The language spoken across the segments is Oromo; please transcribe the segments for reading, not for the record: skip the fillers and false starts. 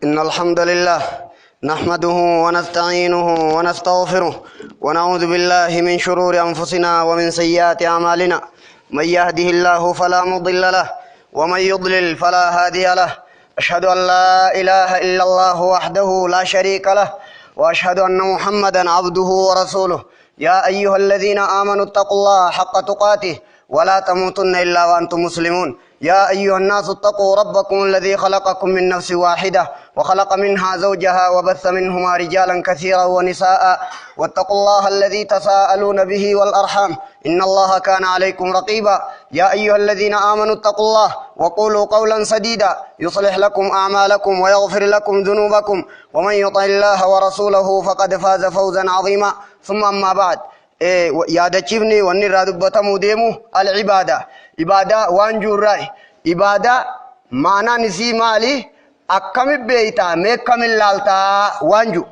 إن الحمد لله نحمده ونستعينه ونستغفره ونعوذ بالله من شرور أنفسنا ومن سيئات أعمالنا. من يهده الله فلا مضل له ومن يضلل فلا هادي له. أشهد أن لا إله إلا الله وحده لا شريك له وأشهد أن محمدا عبده ورسوله. يا أيها الذين آمنوا اتقوا الله حق تقاته ولا تموتن إلا وأنتم مسلمون. يا أيها الناس اتقوا ربكم الذي خلقكم من نفس واحدة وخلق منها زوجها وبث منهما رجالا كثيرا ونساء واتقوا الله الذي تساءلون به والأرحام إن الله كان عليكم رقيبا. يا أيها الذين آمنوا اتقوا الله وقولوا قولا سديدا يصلح لكم أعمالكم ويغفر لكم ذنوبكم ومن يطع الله ورسوله فقد فاز فوزا عظيما. ثم أما بعد yaadachiifni wanni irraa dubbatamuu deemu al-ibaada. Ibaada waan juurraa ibaada maanaan isii maali? Akkami beeytaa meekkami laaltaa waan ju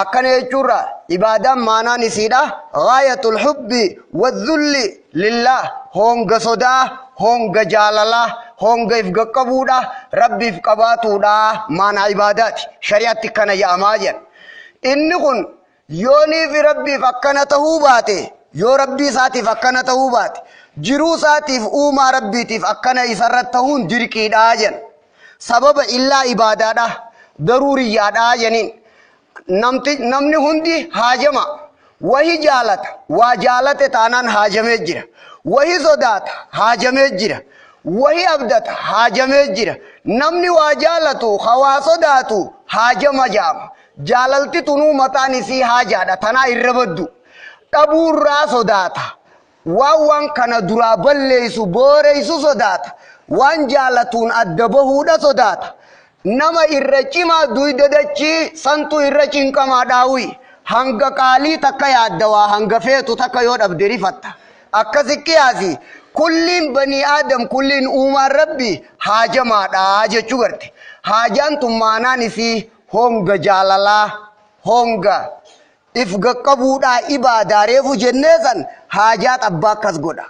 akkana jechuurra ibaadaan maanaan isiidha gaayatul hubbi wadhulli lillah, honga sodaa, honga jaalalaa, honga if qaqqabuudha, rabbiif qabaatuudha maanaa ibaadaati. Shari'aatti kana ya'amaa jedhan. Inni kun yoonii fi rabbiif akkana tahuu baate, yoo rabbii isaatiif akkana tahuu baate, jiruu isaatiif uumaa rabbiitiif akkana isarratti tahuun dirqiidhaa jedhan. Sababa illaa ibaadaadha, daruuriyyaadhaa jeniin. Namni hundi haajama, wahi jaalata, waa jaalate taanaan haajamee jira. Wahi sodaata, haajamee jira. Wahi abdata, haajamee jira. Namni waa jaalatu, hawaa sodaatu, haajama jaama. Jaalalti tunuu mataan isii haajaadha, tanaa irra baddu. Dhabuurraa sodaata. Waan kana duraa balleessu booreysu sodaata. Waan jaalatuun adda bahuudha sodaata. Nama irra cimaa duydadachii santu irra cinqamaa dhaawii. Hanga qaalii takka yaaddawaa hanga feetu takka yoo dhabde rifatta. Akkasi qiyaasi kulliin banii aadam kulliin uumaan rabbi haajamaadha jechuu garte. Haajaan tun maanaan isii honga jaalalaa, honga if qaqqabuudhaa ibaadaa reefu jenneesan haajaat abbaa akkas godha.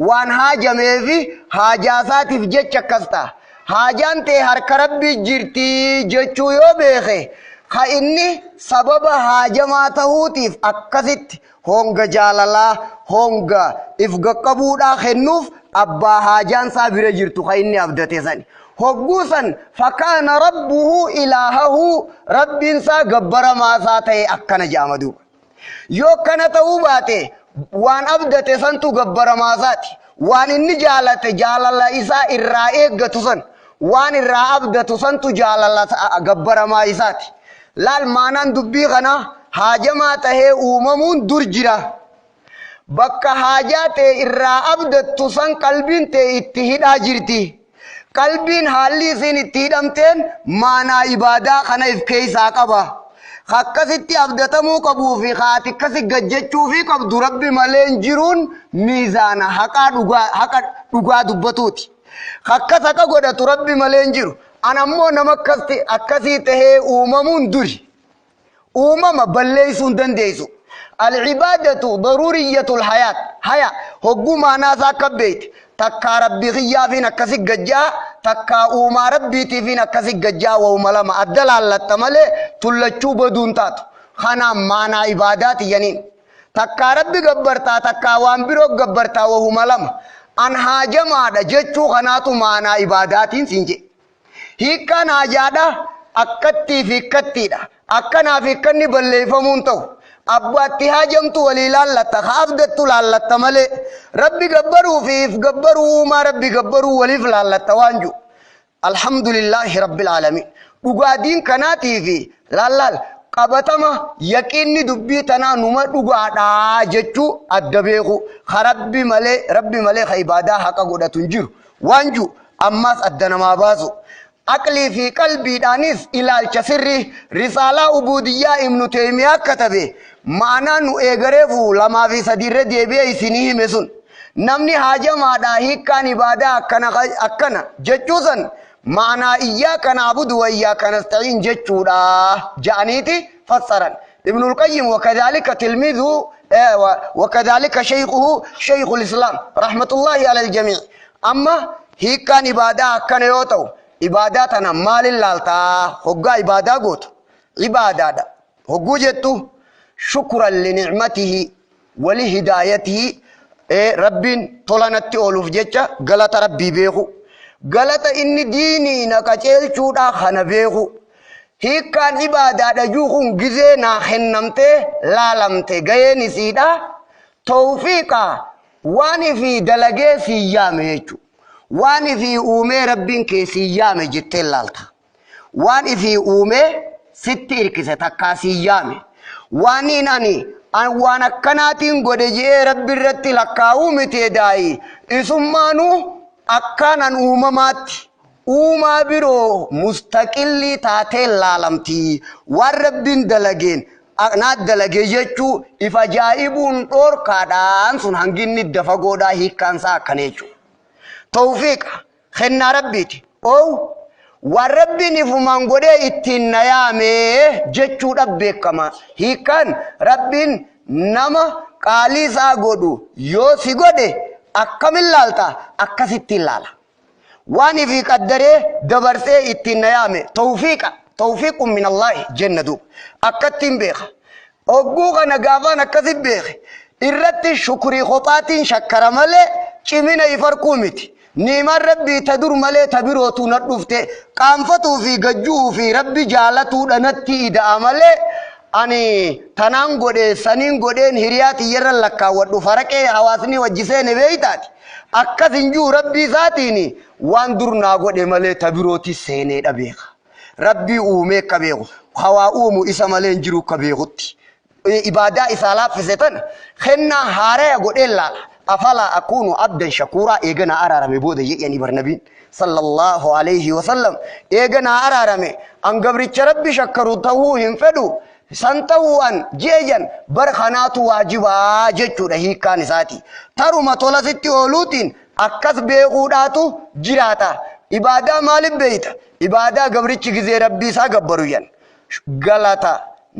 Waan haajameefi haajaasaatiif jecha akkas ta'a. Haajaan ta'e harka rabbii jirti jechuu yoo beeke ka inni sababa haajamaa tahuutiif akkasitti honga jaalalaa, honga if qaqqabuudhaa kennuuf abbaa haajaan isaa bira jirtu ka inni abdate sani. Hogguusan fakkaana rabbuhu ilaahahu, rabbiin isaa gabbara maasaa ta'e akkana jedhama duuba. Yoo kana ta'uu baate waan abdate santu gabbara maasaati. Waan inni jaalate jaalala isaa irraa eeggatu san, waan irraa abdatu santu jaalala gabbaramaa isaati. Laal maanaan dubbii kana haajamaa tahee uumamuun dur jira. Bakka haajaa ta'e irraa abdattu san qalbiin ta'e itti hidhaa jirti. Qalbiin haalli isin itti hidhamteen maanaa ibaadaa kana if keessaa qaba. Akkasitti abdatamuu qabuu fi haati akkasi gajjechuu fi qabdu rabbi malee hin jiruun miizaana haqa dhugaa dubbatuuti. Akkas haqa godhatu rabbi malee hin jiru. Anammoo nama akkasii tahee uumamuun duri. Uumama balleessuu hin dandeessu. Al-ibaadatu daruuriyyatul hayaat. Haya hogguu maanaa isaa akka beekte. Takkaa rabbii xiyyaafiin akkasi gajjaa, takkaa uumaa rabbiitiifiin akkasi gajjaa waa'uma lama adda laallatta malee tullachuu baduun taatu. Kanaan maanaa ibaadaati jeniin. Takkaa rabbi gabbartaa, takkaa waan biroo gabbartaa waa'uma lama. An haajamaadha jechuu kanaatu maanaa ibaadaatiin siin jedhe. Hiikkaan haajaadha akkattii fi akkattiidha. Akkanaa fi akkanni balleeffamuun ta'u. Abbaatti haajamtu walii laallata, haafdattu laallata malee rabbi gabbaruu fi if gabbaruu uumaa rabbi gabbaruu waliif laallata waan jiru. Alhamdulillahi rabbil aalamiin. Dhugaadiin kanaatii fi laallal qabatama yaqiinni dubbii tanaa numa dhugaadhaa jechuu adda beeku. Rabbi malee ka ibaadaa haqa godhatu hin jiru waan jiru ammas adda namaa baasu. Aqlii fi qalbiidhaanis ilaalcha sirrii risaalaa ubudiyyaa Ibnu Taymiyaa katabe maanaa nu eegareefu 2 fi 3 irra deebi'ee isinii hime sun. Namni haajamaadhaa hiikkaan ibaadaa akkana jechuusan maanaa iyyaaka na'budu wa iyyaaka nasta'iin jechuudha ja'aniiti fassaran. Ibnul Qayyim wakadhalika tilmiidhu wakadhalika shaykhuhu shaykhul Islaam rahmatullahi ala al-jamii'. Amma hiikkaan ibaadaa akkana yoo ta'u عباداتنا مال اللالتا هقا عبادة قوت عبادة هقو جتو شكرا لنعمته ولهدايته رب طلنت أولوف جتة غلط ربي بيخو غلط إن ديني نكتل شودا خنا بيخو هيك كان عبادة جوخون غزينا خنمته لالمته غيني سيدا توفيقا واني في دلقي سيامه يجو واني في أومي ربين كي سيامه جتل لالتا واني في أومي ستير كيسة تكا سيامه واني ناني أن وانا كناتين قد جئ رب الرتي لكاو متداي اسمانو أكانا أومامات أوما برو مستقلي تاتي لالمتي وربين دلقين أغنات دلقي جيچو إفا جائبون طور كادان سن هنگين ندفا قودا هيكان سا كنيچو توفيق خنا ربيتي أو وربين فمان قودا اتين نيامي جيچو ربي كما هيكان ربين نما قالي سا قودو يو سي قودي أكمل لالتا أكسيتي لالا واني في قدره دبرسي اتين نيامي توفيق من الله جندو أكتين بيخ أقوغا نقافان أكسي بيخ إرتي شكري خطاتين شكرا ملي چمينة يفرقومتي نيمان ربي تدور ملي تبيروتو ندفته قانفتو في قجو في ربي جالتو لنتي إدا ملي أني تنان قده سنين قدين هرياتي يرن لكا ودو فرقه حواسني وجسين بيتاتي أكسين جو ربي ذاتيني وان درنا قده ملي تبيروتي سيني دبيخ ربي أومي كبيرو خوا أومو إسا ملين جرو كبيروتي إبادة إسالا فستن خنا هاري قد إلا أفلا أكون عبدا شكورا إيغنا أرارمي بودي يعني برنبين صلى الله عليه وسلم إيغنا أرارمي أن قبرتش ربي شكرو تهو ينفدو سنتهو أن جيجن برخانات واجبا جيجو رهي كان ساتي تارو مطولة ستي أولوتين أكس بيغوداتو جراتا إبادة مالب بيتا إبادة قبرتش غزي ربي سا قبروين غلطة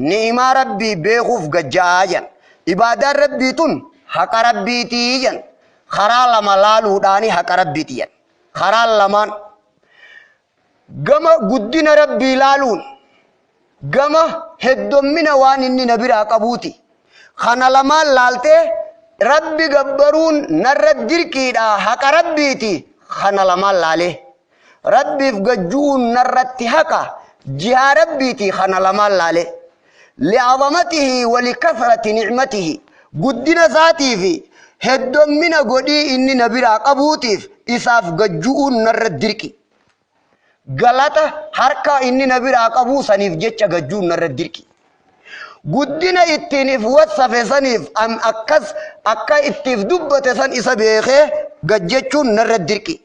نعمة ربي بيخوف قجاجن إبادة ربي تون حق ربي تيجن خرال لما لالو داني حق ربي تيجن خرال لما قم قدين ربي لالون قم هدوم من وان إني نبرا قبوتي خانا لما لالته ربي قبرون نرد دركي دا حق ربي تي خانا لما لاليه ربي فقجون نرد حقا جها ربي تي خانا لما لاليه لعظمته ولكثرة نعمته قدنا ذاتي في هدوم من قدي إني نبرا قبوتي إساف قجون نرد دركي غلطة حركة إني نبرا قبو سنيف جيتش قجون نرد دركي قدنا اتنف وصف سنيف أم أكا اتف دبت سن إسا بيخي قجيتشون نرد دركي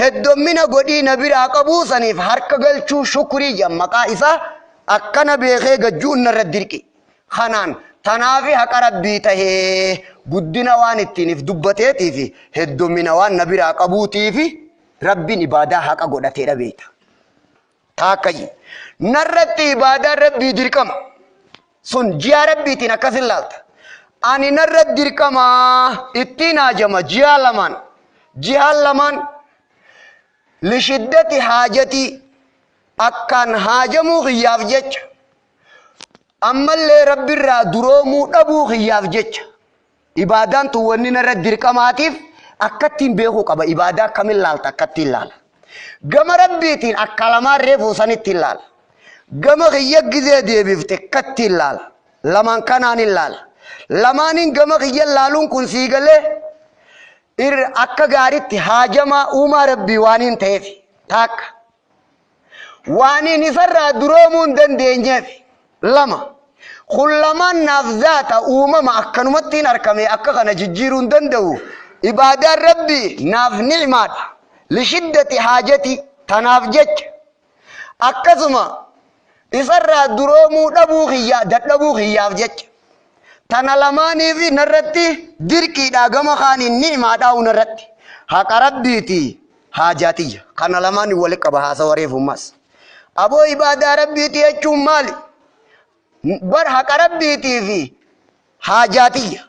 هدوم من قدي نبرا قبو سنيف حركة قلچو شكري جمكا إسا أكنا بيخي قجون نرد دركي خانان تنافي حق ربي تهي قدنا وان اتنف دبتيتي في هدوم من وان نبرا قبوتي في ربي نبادا حقا قدتي ربيتا تاكي نرد إبادة ربي دركم سن جيا ربي تنكس اللالت أني نرد دركم اتنا جمع جيا لمن لشدة حاجتي أكان حاجمو غياف جيش أما اللي ربي را درومو دبو غياف جيش إبادان تواني نرد دركماتيف أكتين بيخو قبا إبادة كامل لالتا كتين لال قم ربيتين أكالمان ريفو سنتين لال قم غيّق جزي دي بيفتك كتين لال لمن كانان اللال لمانين قم غيّ اللالون كن سيقل إر أكا غارت حاجما أوما ربي وانين تيفي تاك وانين سر درومون دن دينجيفي لما خلما نفذات أوما ما أكنمتين أركمي أكا خنا ججيرون دن دو إبادة ربي ناف نعمات لشدة حاجتي تناف جج أكسما إسر درومو دبو خياف جج تنالماني في نرتي دركي داغم خاني النعمة داو نرتي حق ربيتي حاجاتي خانالماني ولك بحاسة وريف ماس أبو إبادة ربيتي أجوم مالي بر حق ربيتي في حاجاتي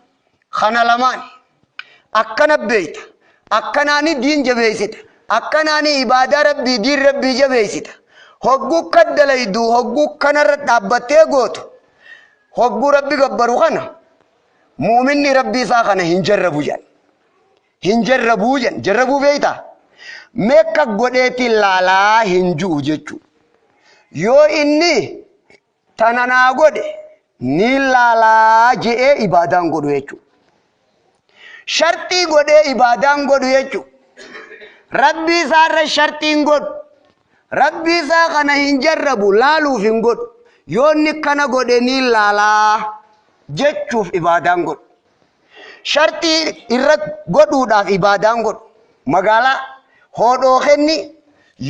خانالماني أكنا بيت أكناني دين جبيست akkanaani ibaada rabbii diin rabbii jabeessita hogguu kaddalaydu hogguu kanarra dhaabbattee gootu hogguu rabbi gabbaru kana muuminni rabbii isaa kana hin jarrabu jan jarrabuu beeyta meekka godheetiin laalaa hin ju'u jechuu yoo inni tananaa godhe ni laalaa je'ee ibaadaan godhu jechuu shartii godhee ibaadaan godhu jechuu rabbii isaarra shartiin godhu rabbii isaa kana hin jarrabu laaluuf hin godhu yoo inni kana godhe ni laalaa jechuuf ibaadaan godhu shartii irra godhuudhaaf ibaadaan godhu magaalaa hodhoo kenni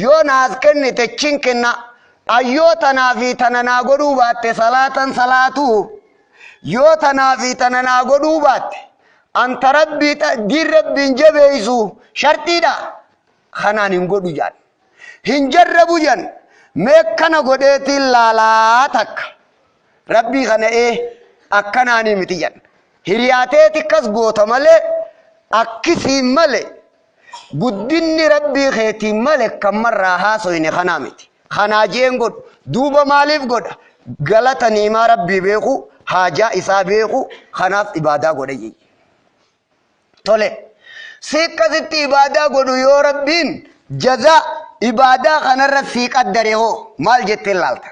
yoo naas kenne techin kenna ayyoo tanaa fi tananaa godhuu baatte salaatan salaatuu yoo tanaa fi tananaa godhuu baatte anta rabbii diin rabbiin jabeessu shartiidha kanaan hin godhu jaan hin jarrabu jaan meekkana godheetiin laalaa takka rabbii kana akkanaanii miti jaan hiriyaateeti kas goota malee akkisiin malee guddinni rabbii keetiin malee kammarraa haasoyne kanaa miti kanaa jeen godhu duuba maaliif godha galata niimaa rabbii beeku haajaa isaa beeku kanaaf ibaadaa godha jee tole sikkasitti ibaadaa godhu yoo rabbiin jazaa ibaadaa kanarra sii qaddare hoo maal jettee laalta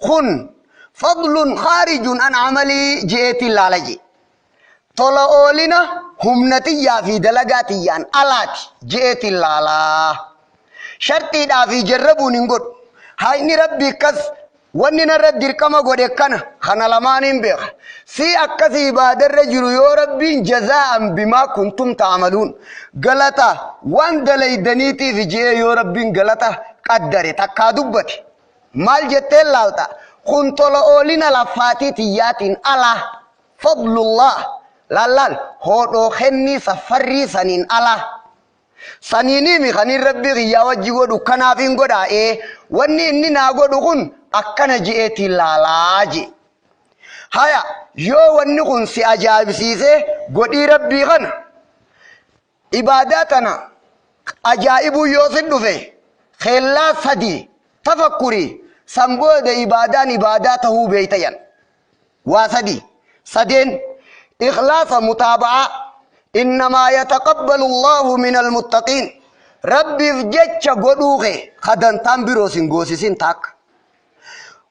kun fadlun khaarijun an amalii jeetiin laala jee tola oolina humnatiyyaa fi dalagaatiyyaan alaati jeetiin laalaa shartiidhaa fi jarrabuun hin godhu hayni rabbii akkas wanni narra dirqama godhe kana lamaaniin beeka si akkasii ibaadarra jiru yoo rabbiin jazaa'an bimaa kuntum ta'amaluun galata waan dalaydaniitiif jee yoo rabbiin galata qaddare takkaa dubbate maal jetteen laalta kun tola oolina laffaatiitiyyaatiin alaa fadlullah laal hodhoo kennii safarrii saniin alaa saniinimi kanin rabbii kiyyaa wajji godhu kanaafin godhaa wanni inni naa godhu kun akkana je'eetiin laalaa je haya yoo wanni kun si ajaa'ibsiisee godhii rabbii kana ibaadaa tana ajaa'ibuu yoo si dhufe keellaa sadii tafakkurii sanbooda ibaadaan ibaadaa tahuu beeytayan waa sadeen ikhlaasa mutaaba'aa إنما يتقبل الله من المتقين ربي فجتش قدوغي خدن تنبرو سنغوسي تاك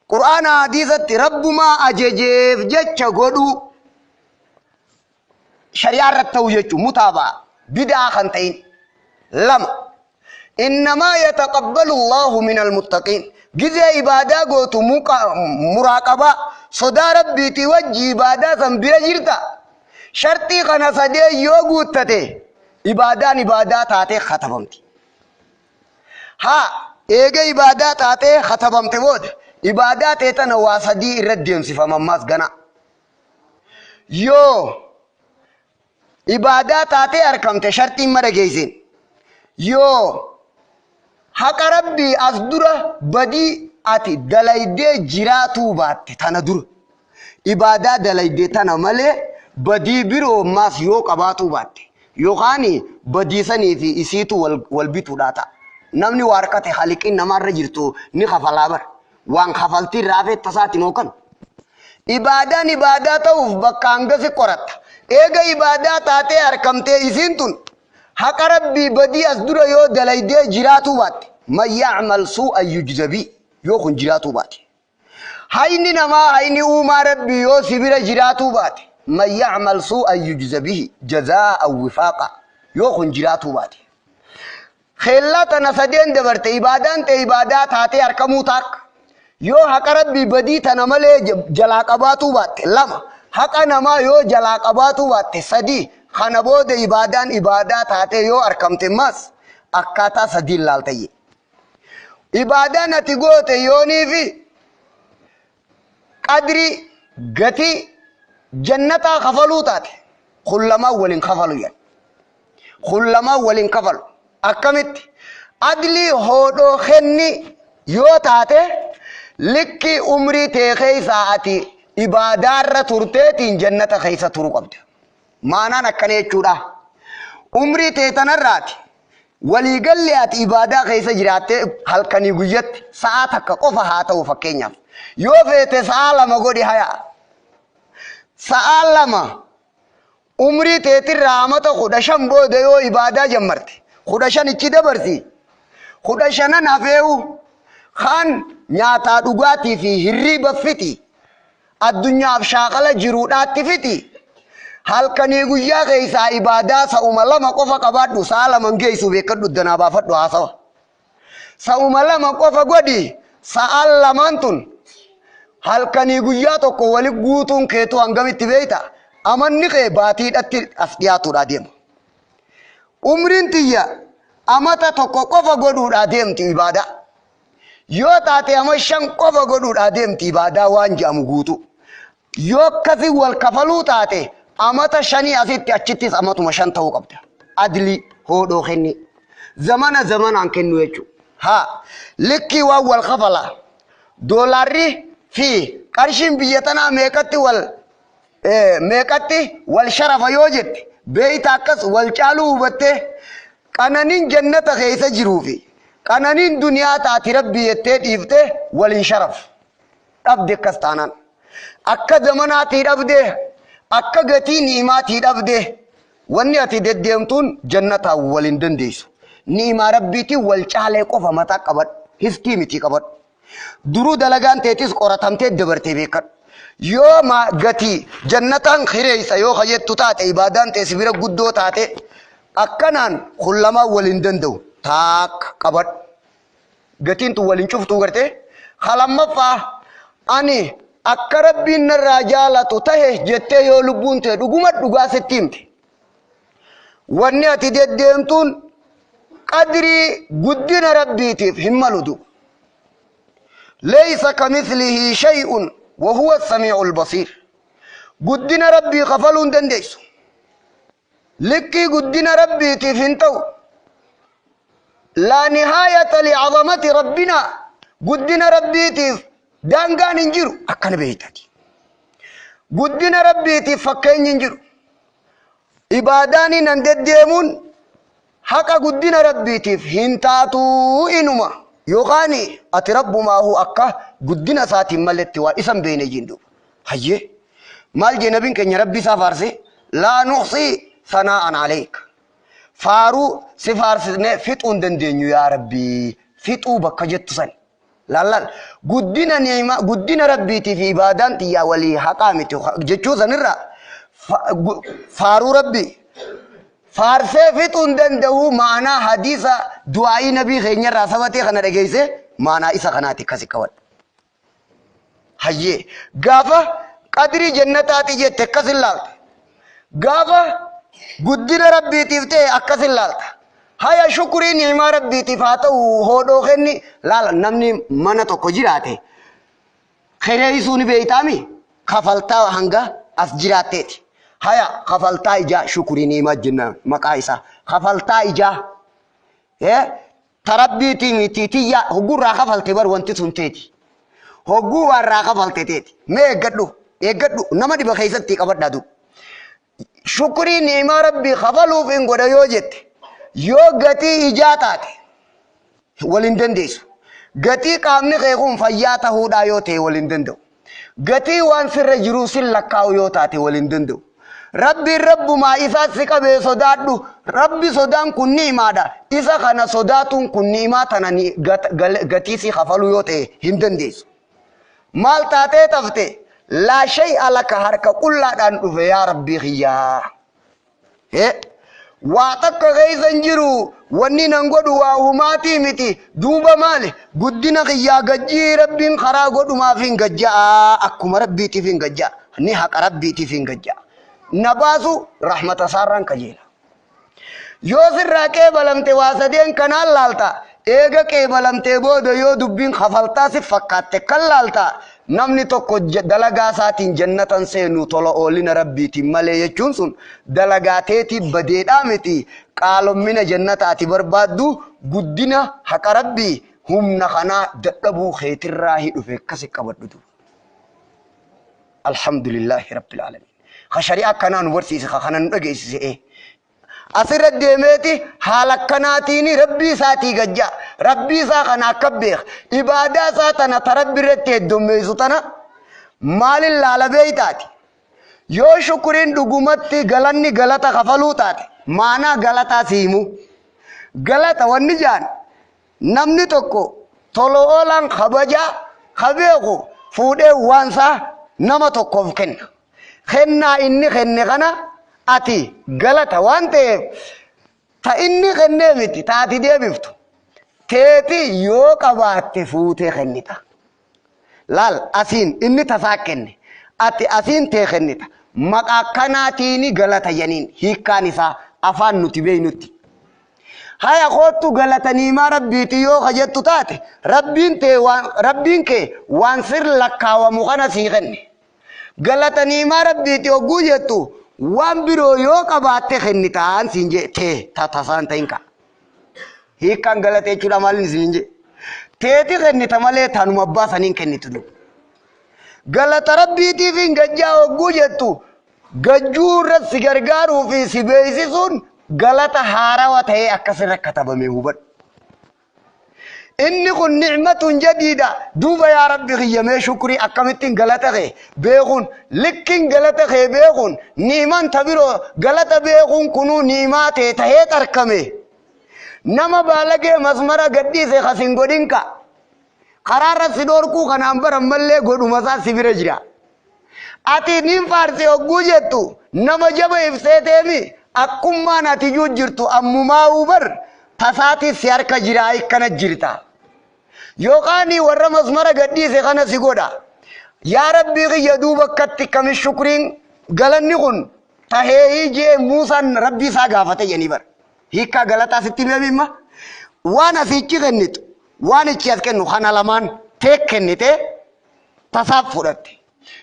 قرآن حديثة رب ما أجيجي فجتش قدو شريعة التوجيج متابعة بدعة خنتين لما إنما يتقبل الله من المتقين جزء إبادة قوتو مراقبة صدا ربي توجي إبادة سنبيا جرتا شرطي خنا سدي يوغو تته عبادان عبادات آتے ختممتی ها ایگه عبادات آتے ختممتی بود عبادات ایتا نواسدی اردیم صفا مماس گنا یو عبادات آتے ارکمتے شرطی مرگیزین یو حق ربی از دور بدی آتی دلائده جراتو باتی تانا دور عبادات دلائده تانا ملے بدی برو ماس یو قباتو باتے یوخانی بدی سنی فی اسیتو والبیتو داتا نمنی وارکت خالقین نمار رجرتو نی خفلابر وان خفلتی رافت تساتی موکن عبادان عباداتو بکانگا سے قرط ایگا عبادات آتے ارکمتے اسینتون حق ربی بدی از در یو دلائدے جراتو باتے من یعمل سوء یجزبی یو خن جراتو باتے حینی نما حینی اوما ربی یو سبیر جراتو باتے من يعمل سوءا يجزى به جزاء وفاقا يوخن جراتو باتي خلاتنا سدين دبرت عبادان ته عبادات هاتي اركمو تاك يو حق ربي بدي تنمل جلاقباتو باتي لما حق نما يو جلاقباتو باتي سدي خنبود عبادان عبادات هاتي يو اركمت ماس اكاتا سدي لالتي عبادان تيغوت يوني في قدري غتي جنتا خفلو تاتي خلما ولين خفلو يعني خلما ولين خفلو أكمت أدلي هودو خني يو تاتي لكي عمري تيخي ساعتي إبادار ترتين جنتا خيسا ترو قبض مانا نكني چورا عمري تيتنراتي وليقال لي إبادة غيث جرات هل كان يقولت ساعتك قفها تو فكينيا يوفيت سالما قولي هيا سالما عمري تيتي رامة خدشان بودو يو إبادة جمرت خدشان اچي برسي خدشان نفيو خان نياتا دوغاتي في هري بفتي الدنيا بشاقلة جرودات فتي هل كان يقول غيث إبادة سأوم لما قفا قبادو سالما جيسو بيكدو الدنابا فتو عصوا سأوم لما قفا قدي سالما انتون هل كان يقول توكو ولي قوتون كيتو انقمت بيتا aman ni kee baatiidhatti as dhiyaatuudha deema umriin tiyya amata tokko qofa godhuudha deemti ibaada yoo taate ama shan qofa godhuudha deemti ibaada waan jedhamu guutu yoo akkasi wal kafaluu taate amata shanii asitti achittis amatuma shan ta'uu qabda adli hoodhoo kenni zamanaan kennu jechuudha haa likkii waan wal kafala doolaarri fi qarshiin biyya tanaa meeqatti meeqatti wal sharafa yoo jette beeyta akkas wal caaluu hubatte qananiin jannata keessa jiruufi qananiin duniyaa taati rabbi jettee dhiifte waliin sharaf dhabde akkas taanaan akka zamanaatii dhabde akka gatii ni'imaatii dhabde wanni ati deddeemtuun jannataa waliin dandeessu ni'imaa rabbiitii wal caalee qofa mataa qabadhu histii miti qabadhu duruu dalagaan teetis qoratamtee dabartee beekadhu yoo ma gati jannatan khireeysa yoo khayettu taate ibadaan te sibira guddoo taate akkanaan kullama walin danda'u taak qabad gatiin tu walin cuftu garte khalammafa ani akka rabbiin narraa jaalatu tahe jettee yoo lubbuun te dhuguma dhugaa settimte wanni ati deddeemtuun qadrii guddina rabbiitiif himmaludu laysa kamithlihi shay'un وهو السميع البصير قدنا ربي غفلون دنديس لكي قدنا ربي تفنتو لا نهاية لعظمة ربنا قدنا ربي تف دانغان انجرو أكنا بيتاتي قدنا ربي تفكين انجرو إباداني نندد ديمون حقا قدنا ربي تف هنتاتو إنما يغاني أترب ما هو أكا قدنا ساتي ملت وإسم بين جندو هيه مال جنبين كن ربي سافارسي لا نحصي ثناء عليك فارو سفارسي فتون دندنيو يا ربي فتو بكجت سن لا قدنا نعمة قدنا ربي في عبادان يا ولي حقامتي جتشو سنرا فارو ربي فارسي فتون دندو معنا حديثة دعائي نبي خينير راسواتي خنا رجيسي معنا إسا خناتي كسي كوات هيه غافا قدري جنتاتي جت كسي لالت غافا قدنا ربي تفتي أكسي لالت هيا شكري نعمة ربي تفاتو هودو خني لا نمني منا تو كجيراتي خيري سوني بيتامي خفلتا هنگا أسجيراتي هيا خفلتا إجا شكري نعمة جنة مقايسة خفلتا إجا تربي تيمي تيتيا هقول راخا فالتبر وانتي سنتيتي هقول راخا فالتيتي ما يقدو نما دي بخيستي قبر دادو شكري نعمة ربي خفلو فين قد يوجد يو غتي إجاتات ولندن ديسو غتي قامني خيقون فياتا هودا يوتي ولندن دو غتي وان سر جروس لكاو يوتاتي ولندن دو ربي رب ما إسا سكبه صدادو ربي صدام كني مادا إسا خانا صداتون كني ما تناني غتيسي خفلو يوتي هندن ديس مال تاتي تفتي لا شيء لك حركة كل دان يا ربي خيا واتك غيثن جرو وني ننغدو وهماتي متي دوبا مالي قدنا خيا غجي ربي خرا غدو ما فين غجا أكم ربي تفين غجا ني حق ربي تفين غجا نباسو رحمة ساران كجيلا يوسر راكي بلمتي واسدين كنال لالتا ايغا كي بلمتي بودو يو دبين خفلتا سفكات كل لالتا نمني توكو دلغا ساتين جنتان سينو طولو اولين ربي تمالي يچونسون دلغاتيتي بديدامتي قالوا من جنتاتي بربادو قدنا حق ربي هم نخنا دقبو خيتر راهي دفكسي قبدو الحمد لله رب العالمين خشريعة كنان ورسيس خانان نجيس أسر الدميتي حالك كناتيني ربي ساتي قجا ربي ساقنا كبيخ إبادة ساتنا تربي رتي الدمي سطنا مال الله لبيتاتي يو شكرين دقومتي غلاني غلطة غفلوتاتي مانا غلطة سيمو غلطة ونجان نمني توكو تولو أولان خبجا خبيغو فودي وانسا نما توكو فكن خنا إني خني خنا أتي غلطة وانتي تا إني خني متي تاتي دي بفتو تيتي يو قباتي فوتي خنيتا لال أسين إني تساكني أتي أسين تخنيتا مقا كناتيني غلطة ينين هيكانيسا أفان نتبي نتي هاي أخوتو غلطني ما ربي تيو خجتو تاتي ربين كي وانسر لكا ومغانا سيغني غلطني ما ربي تيو قوجتو وان برو يو قباتي خنيتان سنجي تاتسان تينكا هيكان غلطة چولا مالين سنجي تيتي خنيتا مالي تانو مباسا نين خنيتو غلطة ربي تيفين غجاو قوجتو غجور سيغرغارو في سيبيسي سون غلطة هاراوة هي أكسر كتب مهوبا إني كن نعمة جديدة دوبا يا ربي غيامي شكري أكمتين غلطة غي بيغون لكين غلطة غي بيغون نيمان تبيرو غلطة بيغون كنو نيمات تهي تركمي نما بالغي مزمرا غدي سي خسين غدينكا قرار سيدور كو خنامبر ملي غدو مسا سبير جرا أتي نيم فارسي وغوجتو نما جب إفسيتيمي أكما نتيجو جرتو أمما وبر تساتي سيارك جراي كنا جرتا يوقاني ورا مزمرا غدي سيخانا سيقودا يا ربي يدوبك كتي كم الشكرين غلني خن تهي جي موسى ربي سا غافته ينبر هيكا غلطا ستي ميما وانا سيكي غنيت وانا كياس كنو خانا لمان تيك كنيته تصاب فرتي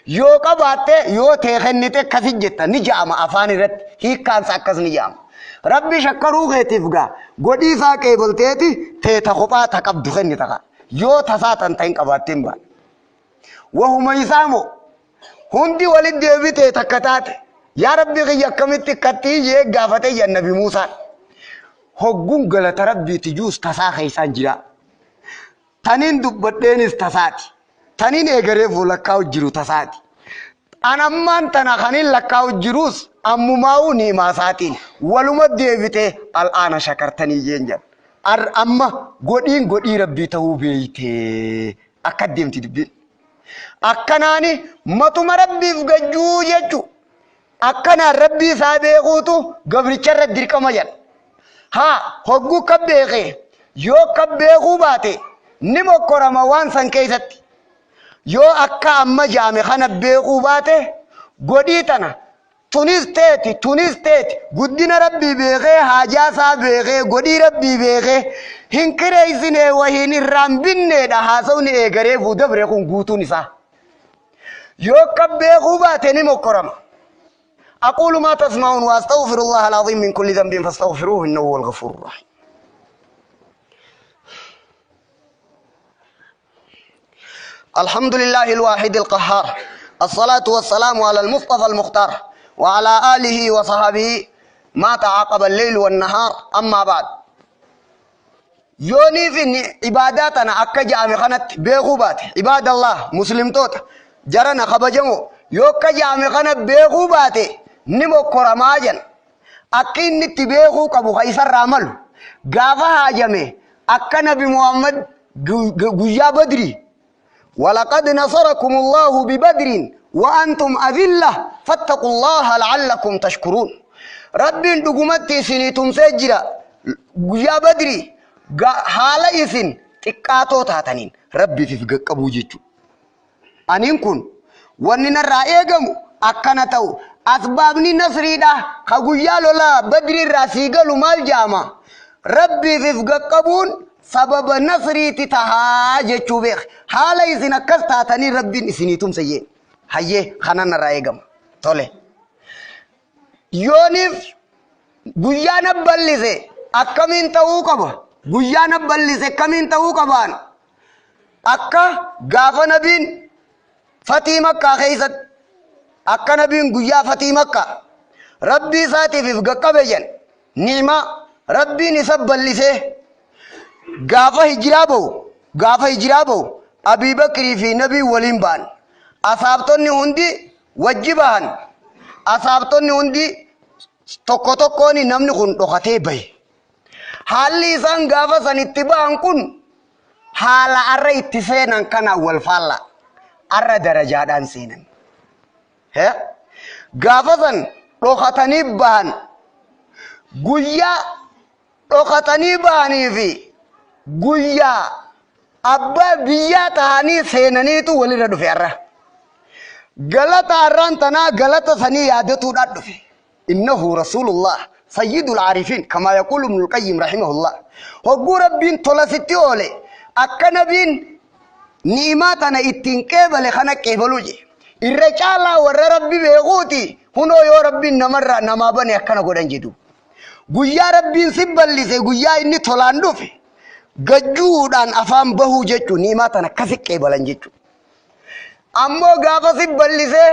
يو قباته يو تخنيته كسجتا نجام افاني رت هي كان ساكس نجام ربي شكرو غيتفغا غدي ساكي بلتيتي تيتا خبا تقبد خنيتا يو تساتن تين قباتين با وهم يسامو هندي ولد ديبي تكتات يا ربي غي كمت كتي يه غافته يا نبي موسى هغون غلط ربي تجوس تسا خيسان جرا تنين دبدينس تساتي تنين اغريف لكاو جيرو تساتي انا مان تنا خنين لكاو جيروس امماو ني ما ساتين ولما ديبته الان شكرتني ينجن ار اما غدي ربي تو بيته اكدمتي دبين اكناني متو ربي فجو يجو اكنا ربي سابيغوتو غبري چر دركما ين ها هغو كبيغي يو كبيغو باتي نمو كرما وان سنكيست يو أكا أما جامي خانا بيغو باتي غديتنا تونس تيتي قدنا ربي بيغي حاجاسا بيغي غدي ربي بيغي هنكري سنة وهين الرامبين دا حاسوني اغري فودبري خون غوتو نسا يو كبيغو باتي نمو كرما أقول ما تسمعون وأستغفر الله العظيم من كل ذنب فاستغفروه إنه هو الغفور الرحيم الحمد لله الواحد القهار الصلاة والسلام على المصطفى المختار وعلى آله وصحبه ما تعاقب الليل والنهار أما بعد يوني في عباداتنا أكجا مخانت بيغوبات عباد الله مسلم توت جرنا خبجمو يوكجا مخانت بيغوبات نمو كرماجن أكين نتبيغو كبو خيسر رامل غافا هاجمي أكا نبي محمد قيا بدري ولقد نصركم الله ببدر وأنتم أذلة فاتقوا الله لعلكم تشكرون رب دقمتي سنيتم سجرا يا بدري حال إسن تكاتو تاتنين ربي في قبو جيتو أنين كن وننا الرائقم أكنتو أسبابني نصري دا خقويا لولا بدري الراسيقل مال جاما ربي في قبون سبب نصري تتهاجة چوبيخ حالا إذن أكستاتني ربي إسنيتم سيئ هيه خنان رايقم تولي يونيف گویانا بلسه أكمين تاو قبا گویانا بلسه كمين تاو قبان أكا غافا نبين فتيمة كا خيست أكا نبين گویا فتيمة كا ربي ساتي في فقا بجن نعمة ربي نسب اللسه قافة هجرابو أبي بكر في نبي ولينبان أصابتني هندي وجبان أصابتني هندي tokko namni kun dhokatee bahe haalli isaan gaafa san itti ba'an kun haala arra itti seenan kana wal faalla arra darajaadhaan seenan gaafa san dhokatanii bahan guyyaa dhokatanii bahanii fi guyyaa abbaa biyyaa tahanii seenaniitu walirra dhufe arra galata arraan tanaa galata sanii yaadatuudhaan dhufe إنه رسول الله سيد العارفين كما يقول ابن القيم رحمه الله هو ربين طلستي أولي أكنبين نعماتنا اتنكيب لخنا كيبلوجي الرجال ور ربي بيغوتي هنو يو ربين نمر نمابني أكنا قدن جدو قويا ربين سبالي سي قويا إني طلاندو في قجودان أفام بهو جيتو نعماتنا كسك كيبلن جيتو أمو غافا سبالي سي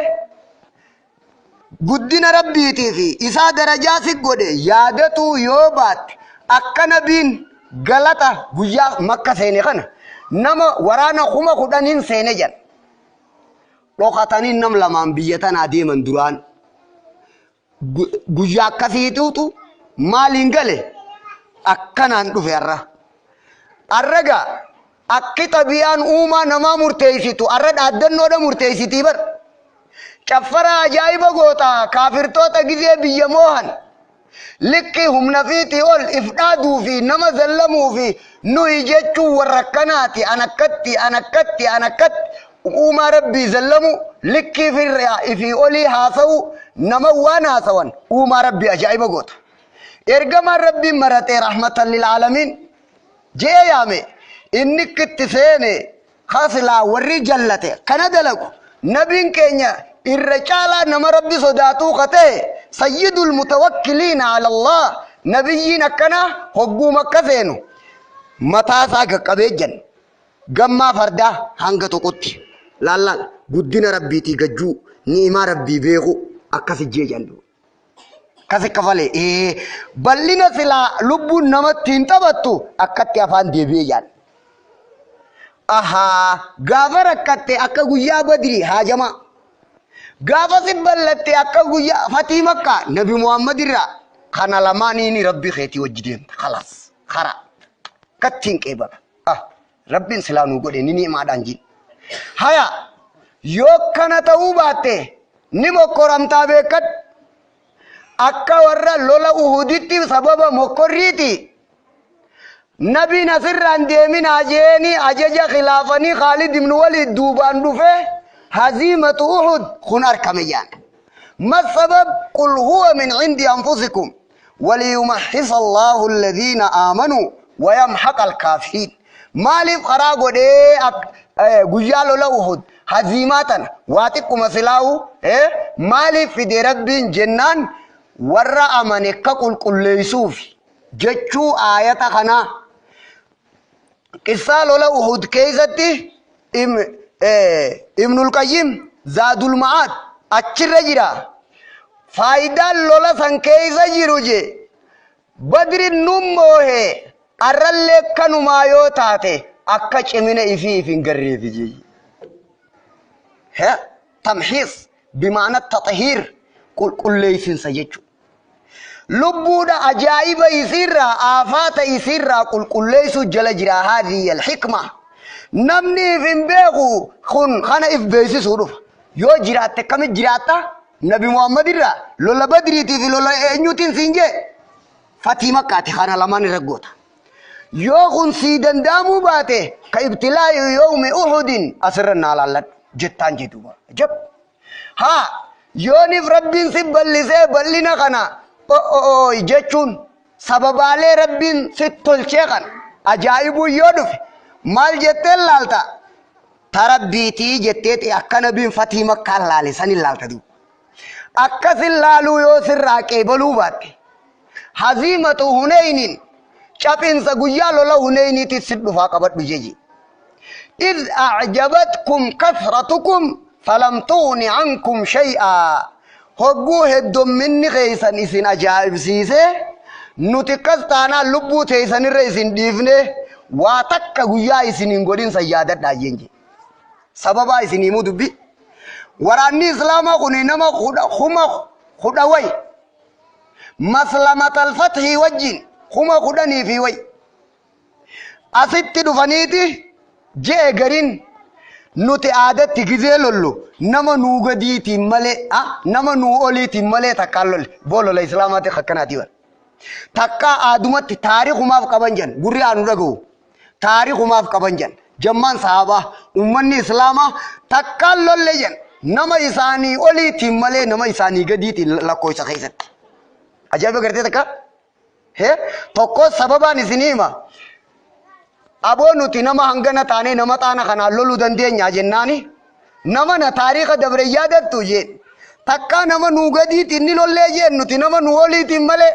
guddina rabbiitii fi isaa darajaa si godhe yaadatu yoo baate akka nabiin galata guyyaa makka seene kana nama waraana 10,000 seene jan dhokatanii nam lamaan biyya tanaa deeman duraan guyyaa akkasiituutu maaliin gale akkanaan dhufe arraga akki xabiyaan uumaa namaa murteessitu arra dhaaddannoodha murteessitii bar كفر عجائب غوتا كافر توتا غزي بيموهن لكي هم نفيتي اول افدادو في نما ظلمو في نوي جچو وركناتي انا كت وما ربي ظلمو لكي في اولي هاسو نما وانا سوان وما ربي عجائب غوتا ارغم ربي مرته رحمه للعالمين جي يامي انك تسيني خاصلا وري جلته كندلكو نبين كينيا الرجال نما ربي صداتو خته سيد المتوكلين على الله نبينا كنا حقو مكة زينو متاسا قبيجن غما فردا هنگتو قطي لالا قدنا ربي تي گجو نيما ربي بيغو اكس جيجندو كسي كفالي بلنا سلا لبو نما تنتبتو اكتي افان دي بيجان غافر اكتي اكا گويا بدري هاجما غافة سبلت أكا قويا فاتيمكا نبي محمد الرا خانا لمانيني ربي خيتي وجدين خلاص خرا كتين كيبا ربي سلانو قولي نيني مادان جين هيا يوكنا تاوباتي نمو قرام تابيكت أكا ورا لولا أهوديتي سبب مقريتي نبي نصر رانديمين أجيني أجيجا خلافاني خالد بن وليد دوبان دوفه هزيمة أحد خنار كميان ما السبب؟ قل هو من عند أنفسكم وليمحص الله الذين آمنوا ويمحق الكافرين مالف خراغو دي قجالو لأحد هزيماتا واتكو مسلاو مالف في دي رب جنان ورأ منك قل ليسوف جتشو آية خنا قصالو لأحد كيزتي ابن القيم زاد المعاد اچر جرا فائدہ لولا سنکیسا جرو جے بدر نمو ہے ارل کنمایو تاتے اکا چمین افین گرری فی جی ہے تمحیص بمعنى التطهير قل ليسن سججو لبودا عجائب يسيرا آفات يسيرا قل ليسو جل جرا هذه الحكمة نمني فين بيغو خانا اف بيسي صروف يو جراتا كم جراتا نبي محمد الرا لولا بدريتي في لولا انيوتين سنجي فاطمة كاتي خانا لمان رقوتا يو خن سيدن دامو باتي كابتلاء يوم احد اسرنا على الله جتان جدوبا جب ها يوني ربين سبالي سي بلنا خانا جتشون سبب علي ربين ستول شيخان عجائب يودف مال جتل لالتا تربيتي جتت اكا نبي فاطمه كالالي سن لالتا دو اكا سلالو يو سراكي بلو باتي هزيمه هنين شافين سغيا لولا هنين تسد فاقبت بجيجي اذ اعجبتكم كثرتكم فلم تغن عنكم شيئا هجو هدوم مني غيسن اسن عجائب سيسه nuti kastaana lubbuu teessanirra isin dhiifne waa takka guyyaa isiniin godhin sayyaadadhaa jenje sababa isinii dubbi waraanni islaamaa kun nama khudha way maslamatal fathi wajjin khuma khudanii fi way asitti dhufaniiti jee garin nuti aadatti gizee lollu nama nuu gadiitiin malee nama nuu oliitiin malee takkaan lolle boolola islaamaatti akkanaati wal takka aadumatti taariikumaaf qaban jan gurri aanu dhaga'u taariikumaaf qaban jan jammaan sahabaa ummanni islaamaa takkaan lolle jan nama isaanii oliitiin malee nama isaanii gadiitiin lakkoofsa keessatti ajaa'iba gartee takka tokko sababaan isinii hima aboo nuti nama hangana taanee nama xaana kanaan loluu dandeenya jennaani nama na taariika dabre yaadattu jeen takka nama nuu gadiitiin ni lollee jeen nuti nama nuu oliitiin malee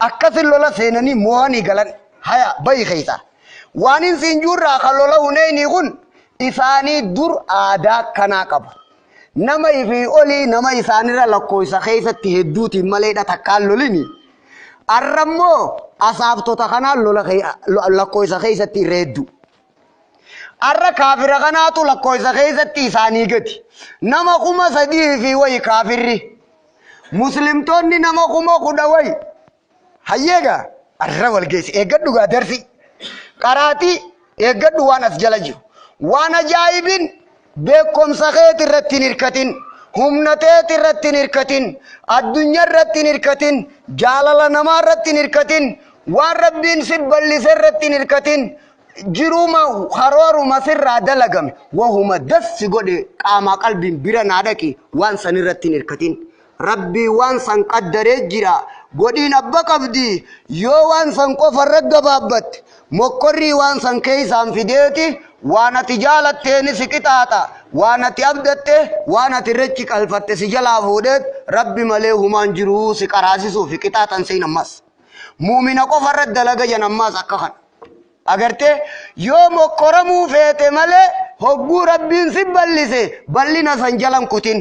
akkasin lola seenanii mo'anii galan haya bayi keessa waan hin siinjuurraa kan lola huneenii kun isaanii dur aadaa kanaa qabu nama ifi olii nama isaanirra lakkoofsa keessatti hedduutiin maleedha takkaan lolini arrammoo asaaftota kanaan lola lakkoofsa keessatti irra hedduu arra kaafira kanaatu lakkoofsa keessatti isaanii gati nama 3,000 fi wayi kaafirri muslimtoonni nama 10,000 wayi hayyeega arra walgeessi eeggadhu gaa darsi qaraatii eeggadhu waan as jala jiru waan ajaa'ibin beekumsa keet irratti hin hirkatin humna teet irratti hin hirkatin addunyaa irratti hin hirkatin jaalala namaa irratti hin hirkatin waan rabbiin si bal'ise irratti hin hirkatin jiruma harooruma sirraa dalagame wahuma dassi godhe qaama qalbiin bira naadhaqi waan san irratti hin hirkatin rabbii waan san qaddaree jira godhiin abba qabdi yoo waan san qofarra gabaabbatte mokkorrii waan san keeysaan fideeti waan ati jaalatteeni si qixaaxa waan ati abdatte waan ati irratti qalfatte si jalaa fuudheet rabbi malee humaan jiruu si qaraasisuuf qixaaxan seen ammas muumina qofarra dalaga jan ammas akka kan agarte yoo mokkoramuu feete malee hogguu rabbiin si bal'ise bal'ina san jalan kutin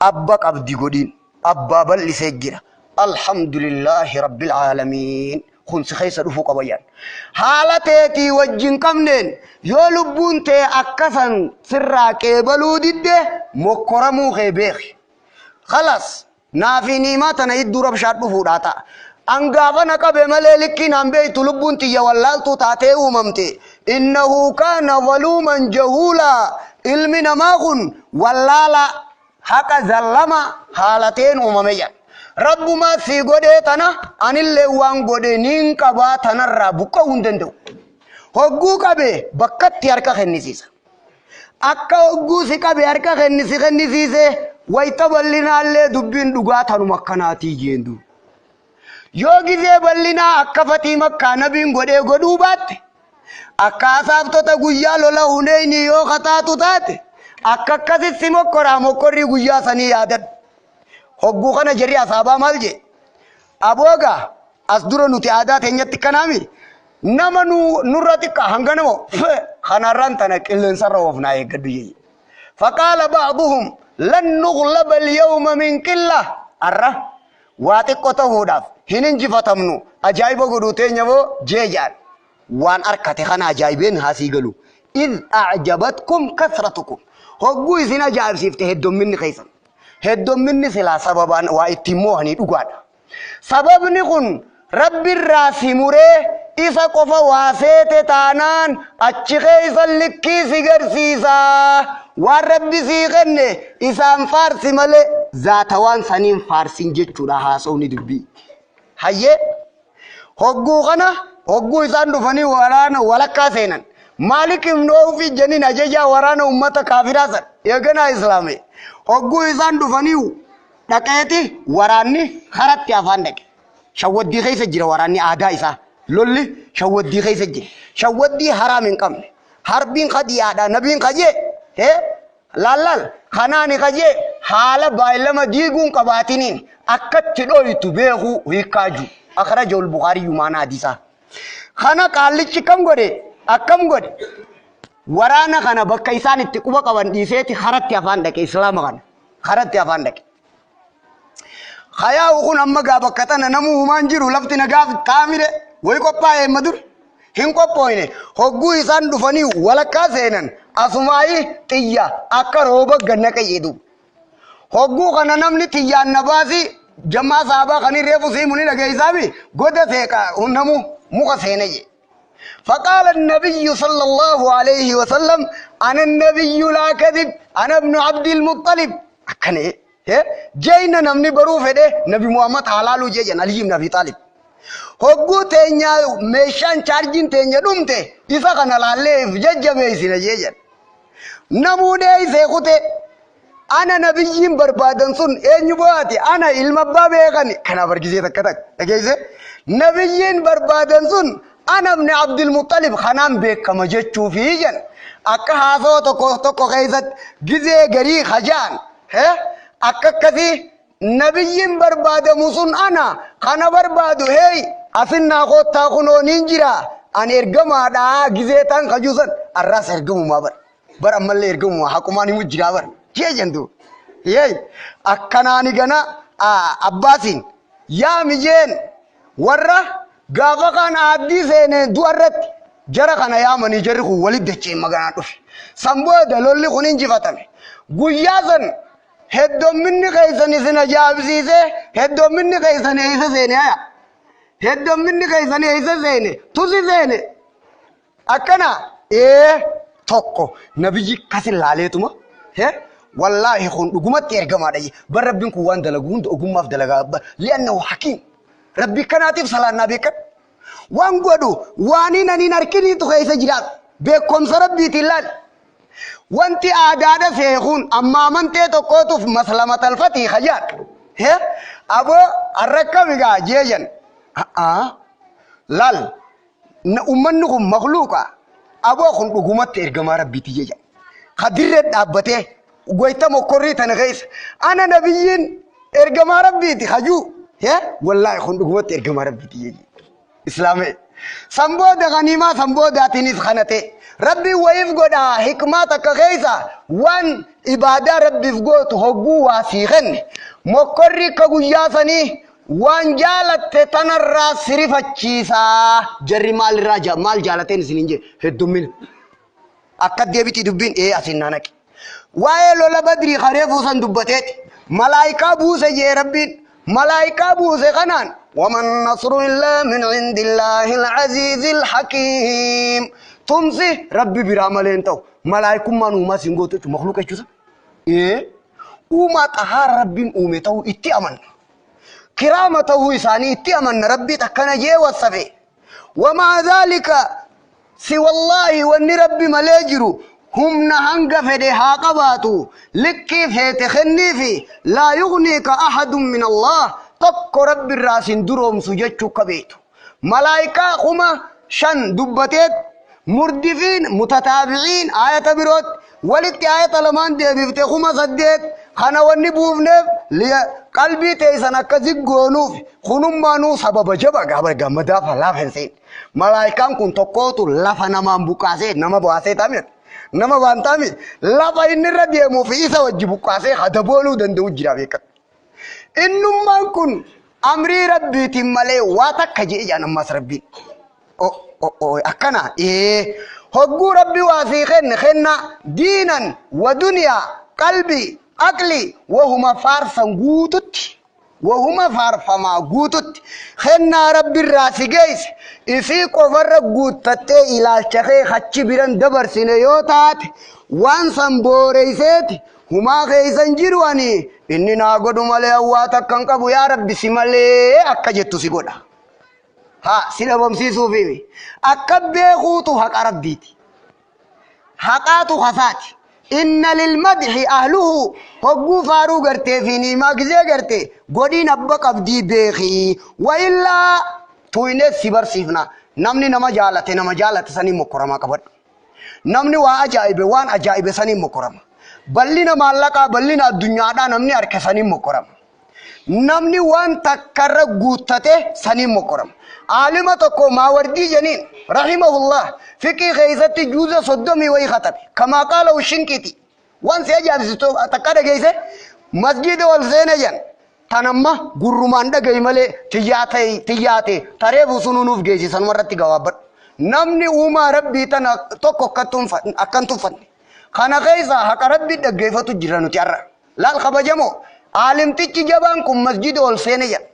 abba qabdi godhiin abbaa bal'isee jira alhamdulillahi rabbil aalamiin kun si keessa dhufuu qabayyan haala teetii wajjin qabneen yoo lubbuun tee akkasan sirraa qeebaluu didde mokkoramuu kee beeki khalas naafi niimaa tana idduu rabshaa dhufuudhaa ta'a angaafa na qabe malee likkiin hanbeeytu lubbuun tiyya wallaaltuu taatee uumamte innahu kaana zaluuman jahuulaa ilmi namaa kun wallaala haqa zallama haalateen uumame jedha rabbuma si godhe tana anillee waan godhe niin qabaa tanarraa buqqa'uu hin danda'u hogguu qabe bakkatti harka kennisiisa akka hogguu si qabe harka kennisiise wayita bal'inaallee dubbiin dhugaa tanuma akkanaatii jeendu yoo gizee bal'inaa akka fatii makkaa nabiin godhee godhuu baatte akka asaaftota guyyaa lola huneeyni yoo kataatu taate akka akkasitti mokkorrii guyyaa sanii yaadadhu hogguu kana jirri asaabaa maal je abooga as dura nuti aadaa teenyatti kanaami nama nurra xiqqa hanganamo kanarraan tana qilleensarra oofnaa eeggadhu jee faqaala ba'duhum lan nuglaba alyawma min qilla arra waa xiqqo ta'uudhaaf hin injifatamnu ajaa'iba godhuu teenya moo jee jaan waan arkate kana ajaa'ibeen haasii galu id a'jabatkum kasratukum hogguu isin ajaa'ibsiifte heddomminni keessan heddomminni silaa sababaan waa itti moohanii dhugaadha sababni kun rabbirraa si muree isa qofa waa seete taanaan achi keessa likkii si garsiisa waan rabbi sii kenne isaan faarsi malee zaata waan saniin faarsin jechuudha haasawni dubbii hayyee hogguu kana hogguu isaan dhufanii waraana walakkaa seenan maalik ibn Awfi janin ajajaa waraana ummata kaafiraa san eeganaa islaame hogguu isaan dhufanii dhaqeeti waraanni karatti afaan dhaqe shawwaddii keessa jira waraanni aadaa isaa lolli shawwaddii keessa jira shawwaddii haraam hin qabne harbiin qadiyaadha nabiin qajee laallal kanaani qajee haala baay'ilama diiguun qabaatiniin akkatti dhoytu beekuu hiikkaaju akhrajahu al-Bukhari maana hadiisa kana qaallichi kam godhe akkam godhe waraana kana bakka isaan itti quba qaban dhiiseeti karatti afaan dhaqe islaama kana karatti afaan dhaqe خيا وكون أما جابكتنا نمو مانجرو لفتنا جاف كاميرة ويكوبا مدور هين كوبوينه هجو إنسان دفني ولا كاسينن أسمعي تيا أكروبا جنك يدو هجو خنا نمني تيا نباسي جماعة صحابة خني ريفو سيموني لقى إسامي قدة سيكا ونمو مقاسينه فقال النبي صلى الله عليه وسلم أنا النبي لا كذب أنا ابن عبد المطلب أكنه جينا نمني بروف ده نبي محمد حلالو جينا علي بن أبي طالب هجو تينيا ميشان چارجين تينيا دومته إذا كان لالف جج ميسين جيجن نموده سيكوته أنا نبي بربادن سن نبواتي أنا علم بابه كنا بركيزه تكتك أكيسه نبي بربادن سن أنا ابن عبد المطلب خنام بك كما جتشو فيجن أكا هاسو تكو خيزت جزي غري خجان أكا كذي نبي برباد مسن أنا خنا بربادو هي أفننا خود تاخنو ننجرا أن إرقما دا جزي تان خجوزن الراس إرقمو ما بر أمال إرقمو حكماني مجرا بر كيه جندو يي أكناني غنا أباسين يا مجين ورّا غافا كان عبدي سين دوارت جرى كان يا مني جرى هو ولد دشين مغانا دوف سامبو دلولي خونين جفاتن غيازن هدو مني كيسن سنا جابسيسه هدو مني كيسن ايسه سين يا هدو مني كيسن ايسه سين توسي سين اكنا توكو نبيجي كاسل لاليتوما والله خون دغمت يرغما داي بربين كو وان دلغون دغما فدلغا لانه حكيم ربي كناتيف صلانا بك وان غدو واني نني نركني تو خيس جلال بكم ربي تلال وانتي اعداد سيخون اما من تو قوتف مسلمه الفتي خجار ابو الركبغا جيجن لال امنكم مخلوقا ابو خون دغمت يرغما ربي تيجن خدرت دابته غويتا مكوري تنغيس انا نبيين ارغما ربي تي خجو والله خون دغمت ارغما ربي تي اسلامي سمبود غنيمه سمبود اتينيس خنته ربي ويف غدا حكمتك غيزا وان عباده ربي فغوت هغو واسيخن مكوري كغياسني وان جالت تنرا صرفچيسا جري مال راجا مال جالتين سنينجه هدومين اكد ديبتي دبين اسينانك وايلو لبدري خريفو سندبتت ملائكه بوسه يا ربي ملائكه بوسه خنان ومن نصر الا من عند الله العزيز الحكيم تمسي ربي براملين تو ملائكه ما نو ما سينغوت مخلوق اچوس وما طهار ربي اومتو اتي امن كرامته إساني اتي امن ربي تكنا جي وصفي ومع ذلك سوى الله وان ربي ملاجرو هم نهنگ فده حاقباتو لكي فيتخني في لا يغنيك أحد من الله تق رب الراسين دروم سججو كبيتو ملائكة خما شن دبتت مردفين متتابعين آية بروت ولت آية لمان دي بفتي خما صدت خانا ونبوف نف قلبي تيسانا كزيقونوف خنم مانو سبب جبا غابر غمدا فلا فنسين ملائكة كن تقوتو لفا نمان بكاسي نما بواسي تامير nama bantami lafa inni radiyemu fi isa wajibu qase hadabolu dandau jirabeka innumman kun amri rabbitin male wata kaje jana mas rabbi akana hoggu rabbi wasi khenna dinan wa dunya qalbi aqli wa huma farsan gututti وهما فارفما غوتت خنا رب الراسيجيس إفي قفر غوتت إلى الشخي خاتشي بيران دبر سينيوتات وان سنبوريسيت هما خيسان جيرواني إني ناغدو مالي أواتا كنكبو يا رب سيمالي أكا جتو سيقودا ها سيلبم سيسو فيوي أكا بيخوتو حق ربيتي حقاتو خساتي إن للمدح أهله هجو فارو غرتي فيني ماغزي غرتي غودين أبك أبدي بيخي وإلا توينة سيبر سيفنا نمني نما جالت سني مكرمة كبر نمني وأجايب وان أجايب سني مكرمة بلنا مالكا بلنا الدنيا دا نمني أرك سني مكرمة نمني وان تكرر غوتته سني مكرمة عالمتكو ماوردي جنين رحمه الله فكي خيزتي جوزة صدومي وي خطب كما قالوا الشنكيتي وان سيجاب تكاد جيسة مسجد والزين جن tanamma gurrumaan dhaga'i malee tiyyaate taree busunuuf geessisan warratti gawaabad namni uumaa rabbii tana tokko akkan tuffanne kana keessa haqa rabbii dhaggeeffatu jira nuti arra laal kabajamoo aalimtichi jabaan kun masjida ol seene jedha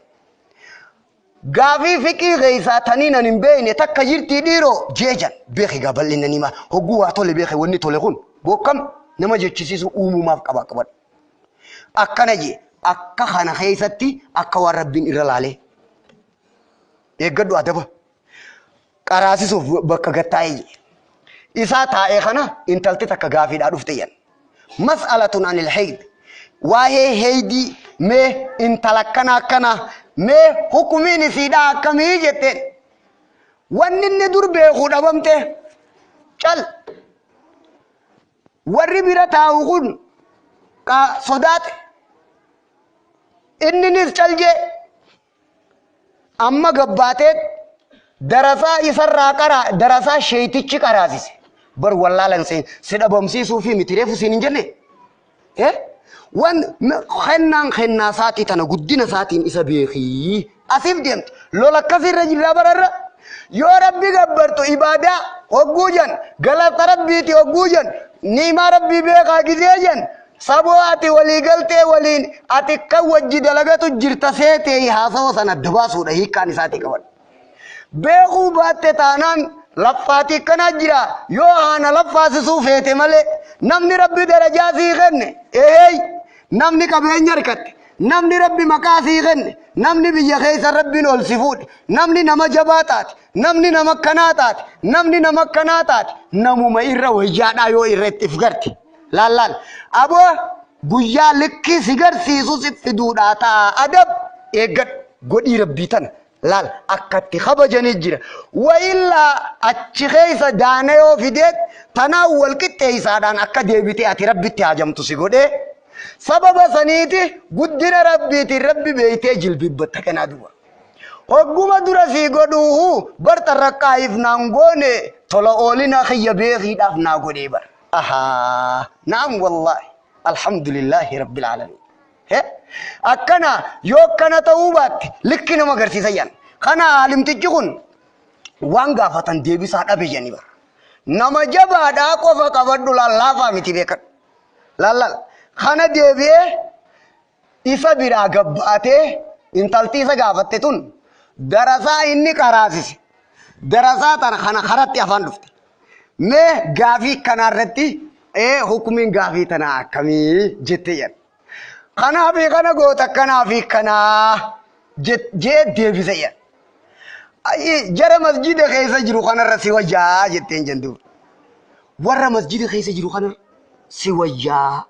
gaafii fiqii keessa taniin hin beekne takka jirtii dhiiroo jeejan beeki gabal'inanii ma hogguu waa tole beeki wanni tole kun bokkam nama jechisiisu uumumaaf qaba akkana jee akka kana keessatti akka waan rabbiin irra laalee eeggadhu adaba qaraasisuuf bakka gattaa'ee isaa taa'ee kana intalti takka gaafiidhaa dhufte yan mas'alatun anil hayd waa'ee heydii mee intala akkana mee hukumiin isiidhaa akkamii jetteen wanni inni dur beekuu dhabamte cal warri bira taa'u kun sodaate inninis calje amma gabbaateet darasaa isarraa darasaa sheeytichi qaraasise bar wallaalan si dhabamsiisuu fi mitireefu siin hin jenne wan kennaa saatii tana guddina saatiin isa beekii asiif deemte lola akkasirra jirraa bararra yoo rabbi gabbartu ibaadaa hogguu jan galata rabbiiti hogguu jan niimaa rabbii beekaa gizee jan saboo ati walii galtee waliin ati kan wajji dalagatu jirta seetee haasawa sana dabaasuudha hiikkaan isaatii qaban beekuu baatte taanaan laffaatii kana jira yoo haana laffaasisuu feete malee namni rabbi darajaa sii kenne namni qabeenya harkatte namni rabbi maqaa sii kenne namni biyya keessa rabbiin ol si fuudhe namni nama jabaa taate namni nama kanaa taate namuma irra wayyaadhaa yoo irra itti fugarte laal aboo guyyaa likkii si garsiisu si fiduudhaa ta'a adab eeggadhu godhii rabbii tana laal akkatti kabajanii jira wayillaa achi keessa daana yoo fideet tanaa wal qixxeessaadhaan akka deebitee ati rabbitti haajamtu si godhee sababa saniiti guddina rabbiitiin rabbi beeytee jilbibbatta kanaa duba hogguma dura sii godhuuhu barta rakkaa'iif naan goone tola oolina kiyya beekiidhaaf naa godhee bar naam wallaahi alhamdulillahi rabbil alamin akkana yoo kana ta'uu baatte likki nama agarsiisan kana aalimtichi kun waan gaafatan deebisaa dhabe jeni bar nama jabaadhaa qofa qabadhu lallaafaa miti beekan lallal kana deebi'ee isa biraa gabbaatee intalti isa gaafatte tun darasaa inni qaraasise darasaa tana kana karatti afaan dhufte mee gaafii kanarratti hukumiin gaafii tana akkamii jette jedhe kanaafi kana goota kanaafi kana jee deebise jedhe jara masjida keessa jiru kanarra si wayyaa jetteen jenduur warra masjida keessa jiru kanarra si wayyaa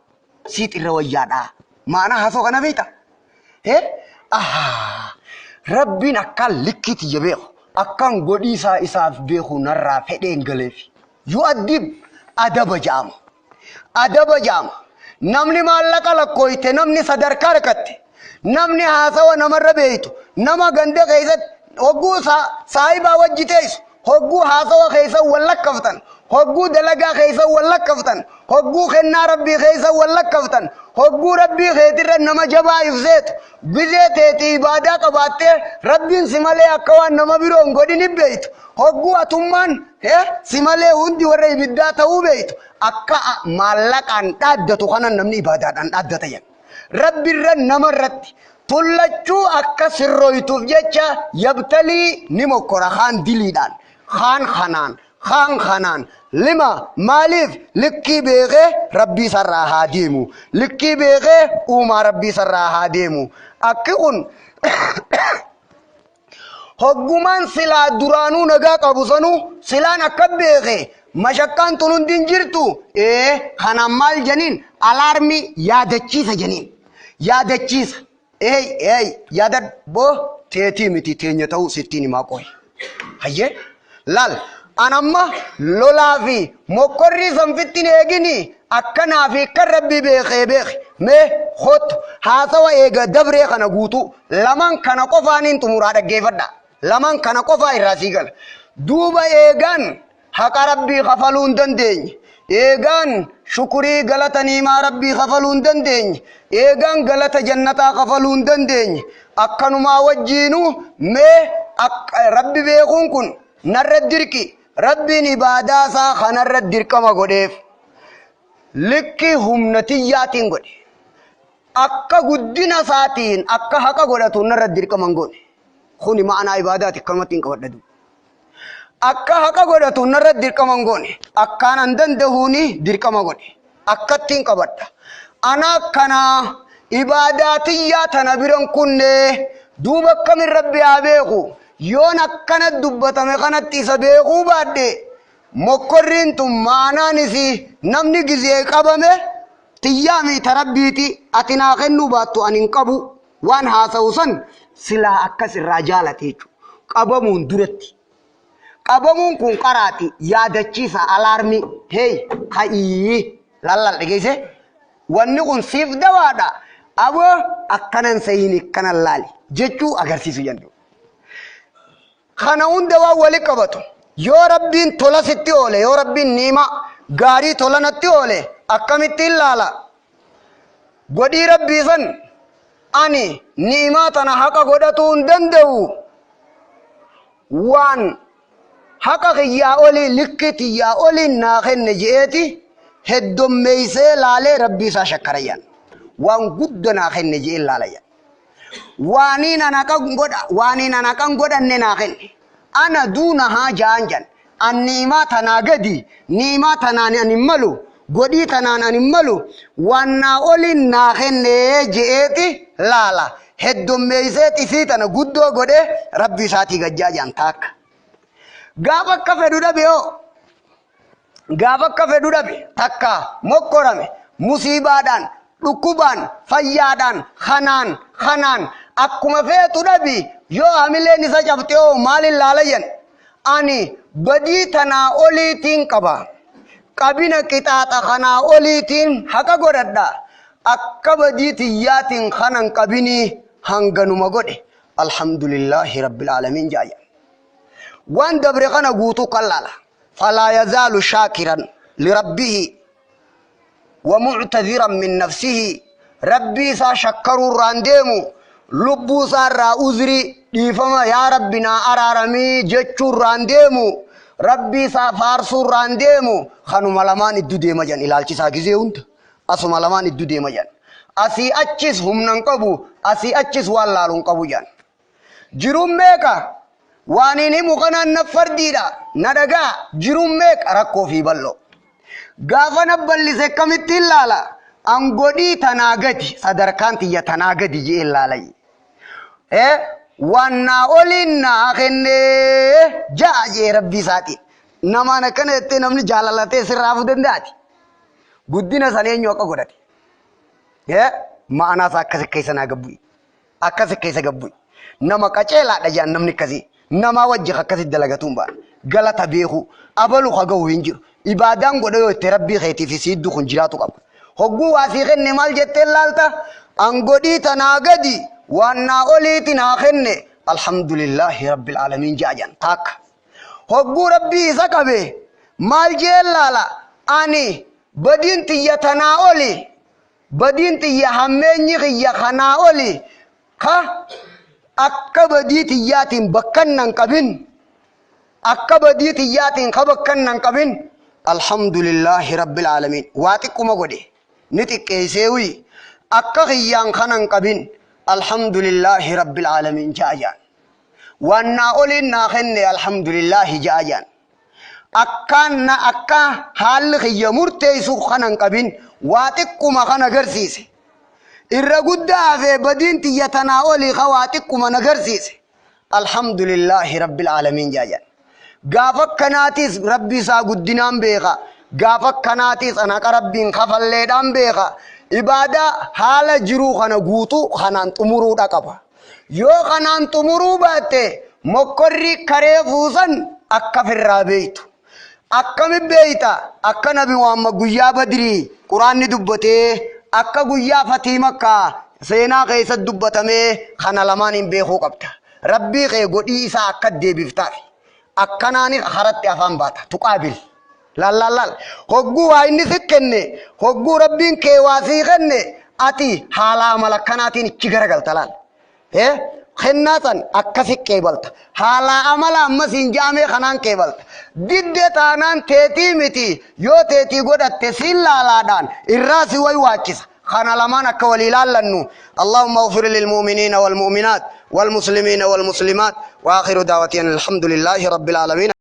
siit irra wayyaadhaa maana haasoo kana beekta rabbiin akkaan likkiti ya beeku akkaan godhiisaa isaaf beeku narraa fedheen galeef yoo addib adaba jaama namni maallaqa lakkooyte namni sadarkaa rakkatte namni haasawa namarra beeytu nama ganda keessatti hogguu saayibaa wajji teessu hogguu haasawa keessa wallakkaftan hogguu dalagaa keessa wallakkaftan hogguu kennaa rabbii keessa wallakkaftan hogguu rabbii keetirra nama jabaa ibseetu bizee teeti ibaadaa qabaattee rabbiin si malee akka waan nama biroon godhin beeytu hogguu atummaan si malee hundi warra ibiddaa ta'uu beeytu akka maallaqaan dhaaddatu kana namni ibaadaadhaan dhaaddata jedha rabbiirra namarratti tullachuu akka sirrooytuuf jecha yabtalii ni mokkora kaan diliidhaan kaan kanaan lima maaliif likkii beekee rabbii sarraa haa deemu likkii beekee uumaa rabbii sarraa haa deemu akki kun hoggumaan silaa duraanuu nagaa qabu sanuu silaan akka beekee mashakkaan tun hundin jirtu kanaan maal janiin alaarmii yaadachiisa janiin yaadachiisa yaadad boo teetii miti teenya ta'uu sittiin himaa qoy hayyee laal anamma lolaa fi mokkorrii sanfittiin eegini akkanaa fi kan rabbii beekee mee hottu haasawa eega dabree kana guutuu laman kana qofaaniin xumuraa dhaggeeffadha laman kana qofaa irraa sii gala duuba eegan haqa rabbii kafaluu hin dandeenye eegaan shukurii galata niimaa rabbii kafaluu hin dandeenye eegaan galata jannataa kafaluu hin dandeenye akkanumaa wajjiinu mee rabbi beekuun kun narra dirqi rabbiin ibaadaa isaa kanarra dirqama godheef likki humnatiyyaatiin godhe akka guddina isaatiin akka haqa godhatu narra dirqama godhe kuni ma'anaa ibaadaati akkanumatti hin qabadhatu akka haqa godhatu narra dirqama godhe akkaan an danda'uuni dirqama godhe akkattiin qabadha ana kana ibaadaatiyyaa tana biran kunne duuba akkamin rabbi haa beeku yoon akkana dubbatame kanatti isa beekuu baadhe mokkorriin tun maanaanisi namni gizee qabame tiyyaami tarabbiiti ati naa kennuu baattu ani hin qabu waan haasa'u san silaa akkas irraa jaalate jechuudha qabamuun duratti qabamuun kun qaraati yaadachiisa alaarmi hey ka'ii lallal dhageesse wanni kun siif dawaadha aboo akkanan sayini akkanan laali jechuu agarsiisu jennu kana hunda waan wali qabatu yoo rabbiin tola sitti oole yoo rabbiin niima gaarii tola natti oole akkamittiin laala godhii rabbii san ani niimaa tana haqa godhatuu hin danda'u waan haqa kiyyaa olii likkitiyyaa olii naa kenne je'eeti heddommeeysee laalee rabbii isaa shakkarayyan waan guddo naa kenne je'een laalayyan waaniin ana kan godhanne naa kenne ana duuna haa ja'an jan an niimaa tanaa gadi niimaa tanaan an hin malu godhii tanaan an hin malu waan naa oliin naa kenne je'eeti laala heddommeeysee xisii tana guddoo godhe rabbii isaatii gajjaajan taakka gaafa akka fedhu dhabe yoo gaafa akka fedhu dhabe takka mokkorame musiibaadhaan dhukkubaan fayyaadhaan kanaan akkuma feetu dhabi yoo hamileen isa cabte yoo maalin laalayyan ani badii tanaa oliitiin qaba qabina qixaaxa kanaa oliitiin haqa godhadha akka badii tiyyaatiin kanan qabinii hanganuma godhe alhamdulillahi rabbil aalamiin jaaya وان دبر خنا غوتو كلالا فلا يزال شاكرا لربه ومعتذرا من نفسه ربي سا شكروا رانديمو لبو سار عذري ديفما يا ربنا ارارمي جچو رانديمو ربي سا فارسو رانديمو خنو ملمان ادو ديما جان الالچي سا غزي وند اسو ملمان ادو ديما جان اسي اچس همنن قبو اسي اچس والالون قبو جان جروم ميكا وانيني مقنا نفرديدا ندقا جرمك ركو في بلو غافا نبالي سكمت اللالا انقودي تناغدي صدركانتي يتناغدي جي اللالي وانا اولينا خنه جاء جي ربي ساتي نما نكنا اتي نمني جالالاتي سرافو دنداتي قدنا سانين يوكا قداتي ما انا ساكسي كيسا ناقبوي اكسي كيسا قبوي نما كچيلا دجان نمني كزي nama wajji akkasi dalagatuun baan galata beeku abalu khagaw hinjiru ibadaan godho yoo itti rabbii keetii fi siddu kun jiraatu qaba hogguu waasii kenne maal jettee laalta an godhii tanaa gadi waan naa oliiti naa kenne alhamdulillahi rabbil aalamiin jaajan taakka hogguu rabbii isa qabe maal jee laala ani badiin tiyya tanaa oli badiin tiyya hammeenyi kiyya kanaa oli ka akka badii tiyyaatiin bakkannan qabin akka badii tiyyaatiin ka bakkannan qabin alhamdulillahi rabbil aalamiin waa xiqquma godhe ni xiqqeesseewi akka kiyyaan kanan qabin alhamdulillahi rabbil aalamiin ja'ajaan waan naa oliin naa kenne alhamdulillahi ja'ajaan akka haalli kiyya murteessu kanan qabin waa xiqquma kan agarsiise irra guddaa fe badin tiyatana oli khawatikum nagarsis alhamdulillahi rabbil alamin jajan gafak kanatis rabbi sa guddinam beeka gafak kanatis ana rabbin khafalle dam beeka ibada hala jiru khana guutu khanan tumuru daqaba yo khanan tumuru baate mokkorri kare fusan akka firrabeitu akka mibbeita akka nabi muhammad guyya badri qur'an ni dubbate akka guyyaa fatii makkaa seenaa keessa dubbatame kana lamaan hin beekuu qabda rabbii kee godhii isaa akka deebiftaaf akkanaani haratti afaan baata tuqaabil لا هجو هاي سكنة هجو ربين كواسي غنة أتي حالا ملكناتين تجرجل تلال إيه خناتن أكسك كيبلت حالا عملا مسين جامع خنان كيبلت ديد تانان تيتي متي يو تيتي قد تسيل لا دان الراس ويواكس خانا لمانا كوليلال لنو اللهم اغفر للمؤمنين والمؤمنات والمسلمين والمسلمات وآخر دعوتنا الحمد لله رب العالمين.